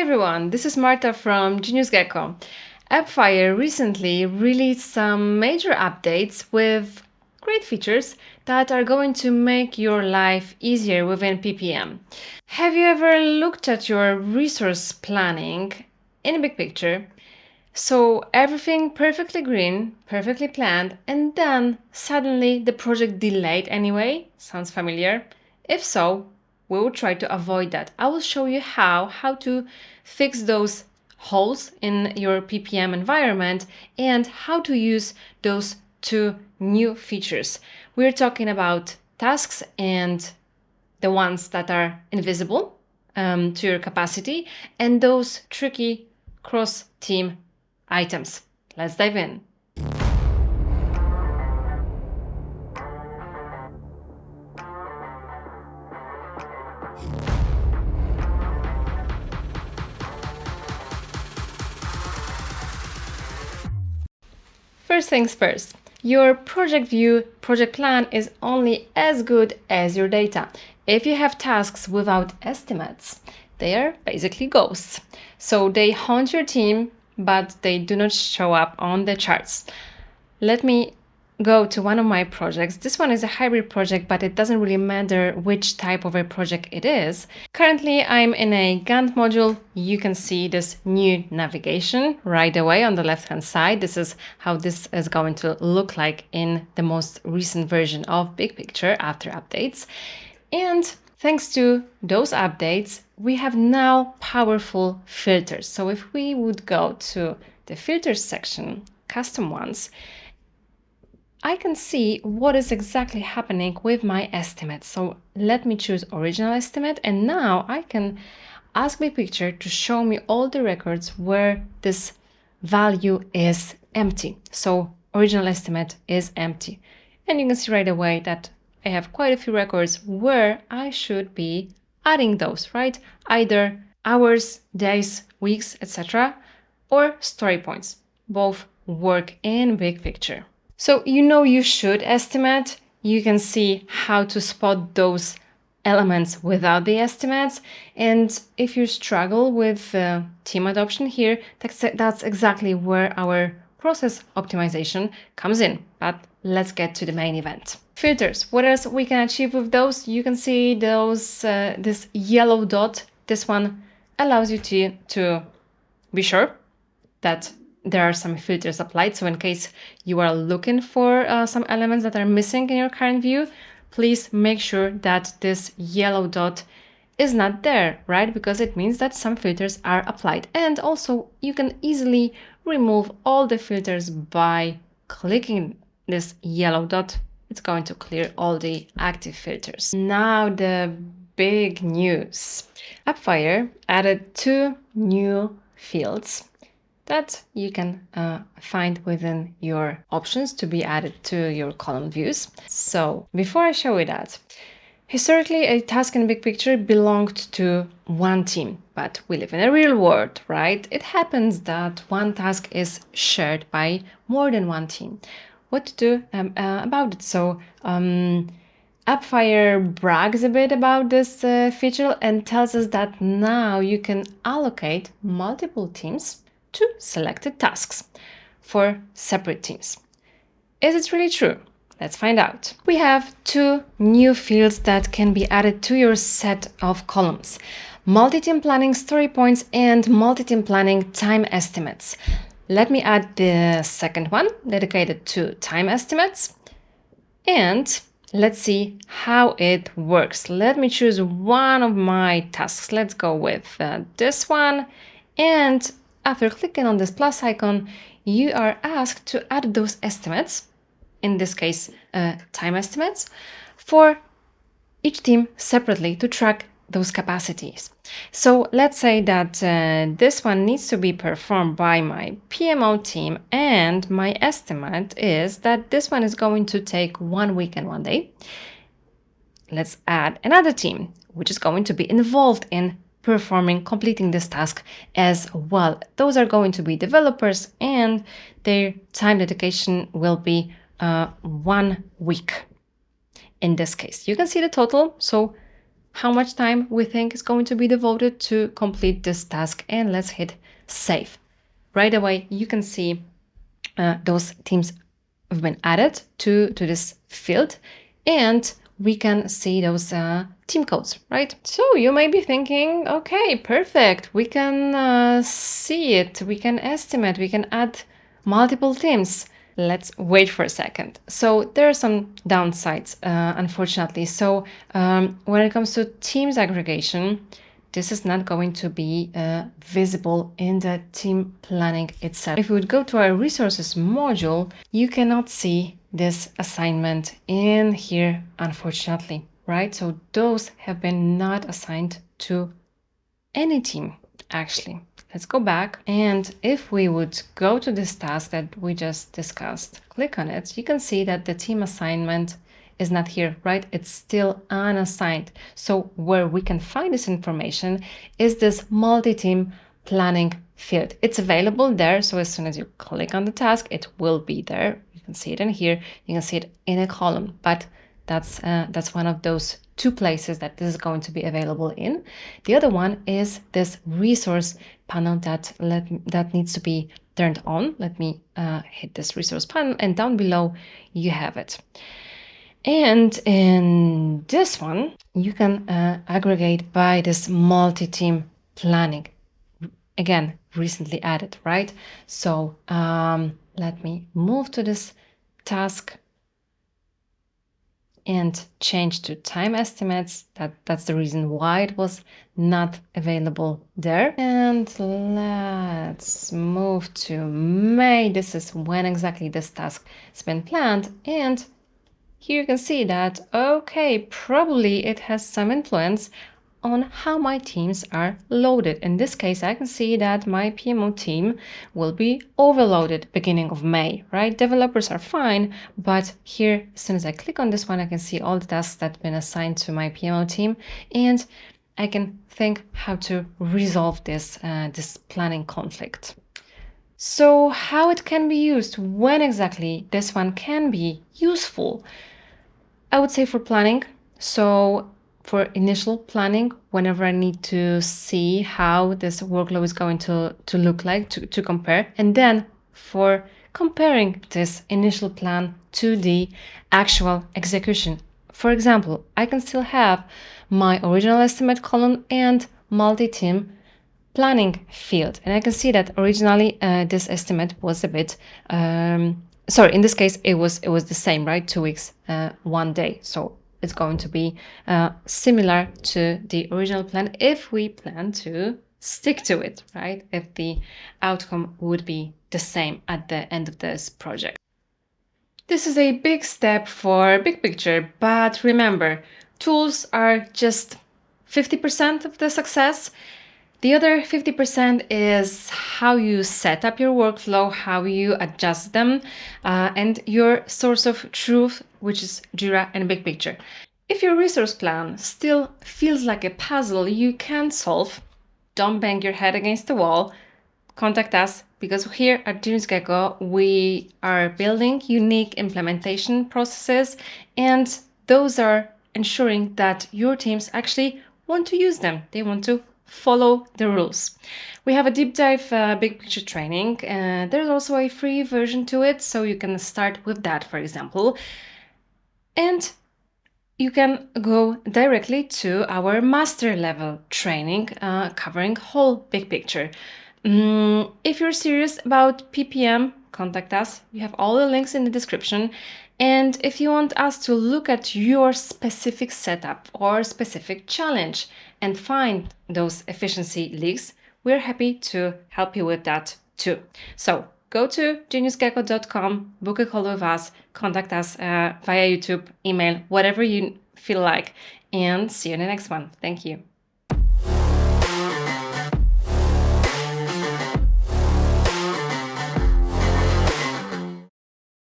Hi everyone, this is Marta from Genius Gecko. AppFire recently released some major updates with great features that are going to make your life easier within PPM. Have you ever looked at your resource planning in Big Picture? So everything perfectly green, perfectly planned, and then suddenly the project delayed anyway? Sounds familiar? If so, we will try to avoid that. I will show you how to fix those holes in your PPM environment and how to use those two new features. We're talking about tasks and the ones that are invisible to your capacity and those tricky cross-team items. Let's dive in. First things first, your project view, project plan is only as good as your data. If you have tasks without estimates, they are basically ghosts. So they haunt your team, but they do not show up on the charts. Let me go to one of my projects. This one is a hybrid project, but it doesn't really matter which type of a project it is. Currently, I'm in a Gantt module. You can see this new navigation right away on the left-hand side. This is how this is going to look like in the most recent version of BigPicture after updates. And thanks to those updates, we have now powerful filters. So if we would go to the filters section, custom ones, I can see what is exactly happening with my estimate. So let me choose original estimate, and now I can ask BigPicture to show me all the records where this value is empty. So original estimate is empty. And you can see right away that I have quite a few records where I should be adding those, right? Either hours, days, weeks, etc., or story points. Both work in BigPicture. So you should estimate. You can see how to spot those elements without the estimates. And if you struggle with team adoption here, that's exactly where our process optimization comes in. But let's get to the main event. Filters. What else we can achieve with those? You can see those this yellow dot. This one allows you to be sure that there are some filters applied. So in case you are looking for some elements that are missing in your current view, please make sure that this yellow dot is not there, right? Because it means that some filters are applied. And also you can easily remove all the filters by clicking this yellow dot. It's going to clear all the active filters. Now the big news. AppFire added 2 new fields that you can find within your options to be added to your column views. So before I show you that, historically a task in BigPicture belonged to one team, but we live in a real world, right? It happens that one task is shared by more than one team. What to do about it? So AppFire brags a bit about this feature and tells us that now you can allocate multiple teams to selected tasks for separate teams. Is it really true? Let's find out. We have 2 new fields that can be added to your set of columns: multi-team planning story points and multi-team planning time estimates. Let me add the second one dedicated to time estimates, and let's see how it works. Let me choose one of my tasks. Let's go with this one, and after clicking on this plus icon, you are asked to add those estimates, in this case, time estimates, for each team separately to track those capacities. So let's say that this one needs to be performed by my PMO team, and my estimate is that this one is going to take 1 week and 1 day. Let's add another team, which is going to be involved in completing this task as well. Those are going to be developers, and their time dedication will be 1 week. In this case, you can see the total. So how much time we think is going to be devoted to complete this task, and let's hit save. Right away, you can see those teams have been added to this field, and we can see those team codes, right? So you may be thinking, okay, perfect. We can see it, we can estimate, we can add multiple teams. Let's wait for a second. So there are some downsides, unfortunately. So when it comes to teams aggregation, this is not going to be visible in the team planning itself. If we would go to our resources module, you cannot see this assignment in here, unfortunately, right? So those have been not assigned to any team, actually. Let's go back. And if we would go to this task that we just discussed, click on it, you can see that the team assignment is not here, right? It's still unassigned. So where we can find this information is this multi-team planning field. It's available there. So as soon as you click on the task, it will be there. You can see it in here. You can see it in a column, but that's one of those two places that this is going to be available in. The other one is this resource panel that needs to be turned on. Let me hit this resource panel, and down below you have it. And in this one, you can aggregate by this multi-team planning. Again, recently added, right? So let me move to this task and change to time estimates. That's the reason why it was not available there. And let's move to May. This is when exactly this task has been planned. And here you can see that, okay, probably it has some influence on how my teams are loaded. In this case, I can see that my PMO team will be overloaded beginning of May, right? Developers are fine, but here, as soon as I click on this one, I can see all the tasks that have been assigned to my PMO team, and I can think how to resolve this planning conflict. So how it can be used, when exactly this one can be useful? I would say for planning. So for initial planning, whenever I need to see how this workload is going to look like, to compare. And then for comparing this initial plan to the actual execution. For example, I can still have my original estimate column and multi-team planning field. And I can see that originally this estimate was a bit sorry, in this case, it was the same, right? 2 weeks, 1 day. So it's going to be similar to the original plan if we plan to stick to it, right? If the outcome would be the same at the end of this project. This is a big step for BigPicture, but remember, tools are just 50% of the success. The other 50% is how you set up your workflow, how you adjust them, and your source of truth, which is Jira and BigPicture. If your resource plan still feels like a puzzle you can't solve, don't bang your head against the wall. Contact us, because here at Genius Gecko, we are building unique implementation processes, and those are ensuring that your teams actually want to use them. They want to follow the rules. We have a deep dive BigPicture training. There's also a free version to it, so you can start with that, for example. And you can go directly to our master level training covering whole BigPicture. If you're serious about PPM, contact us. You have all the links in the description. And if you want us to look at your specific setup or specific challenge and find those efficiency leaks, we're happy to help you with that too. So go to geniusgecko.com, book a call with us, contact us via YouTube, email, whatever you feel like, and see you in the next one. Thank you.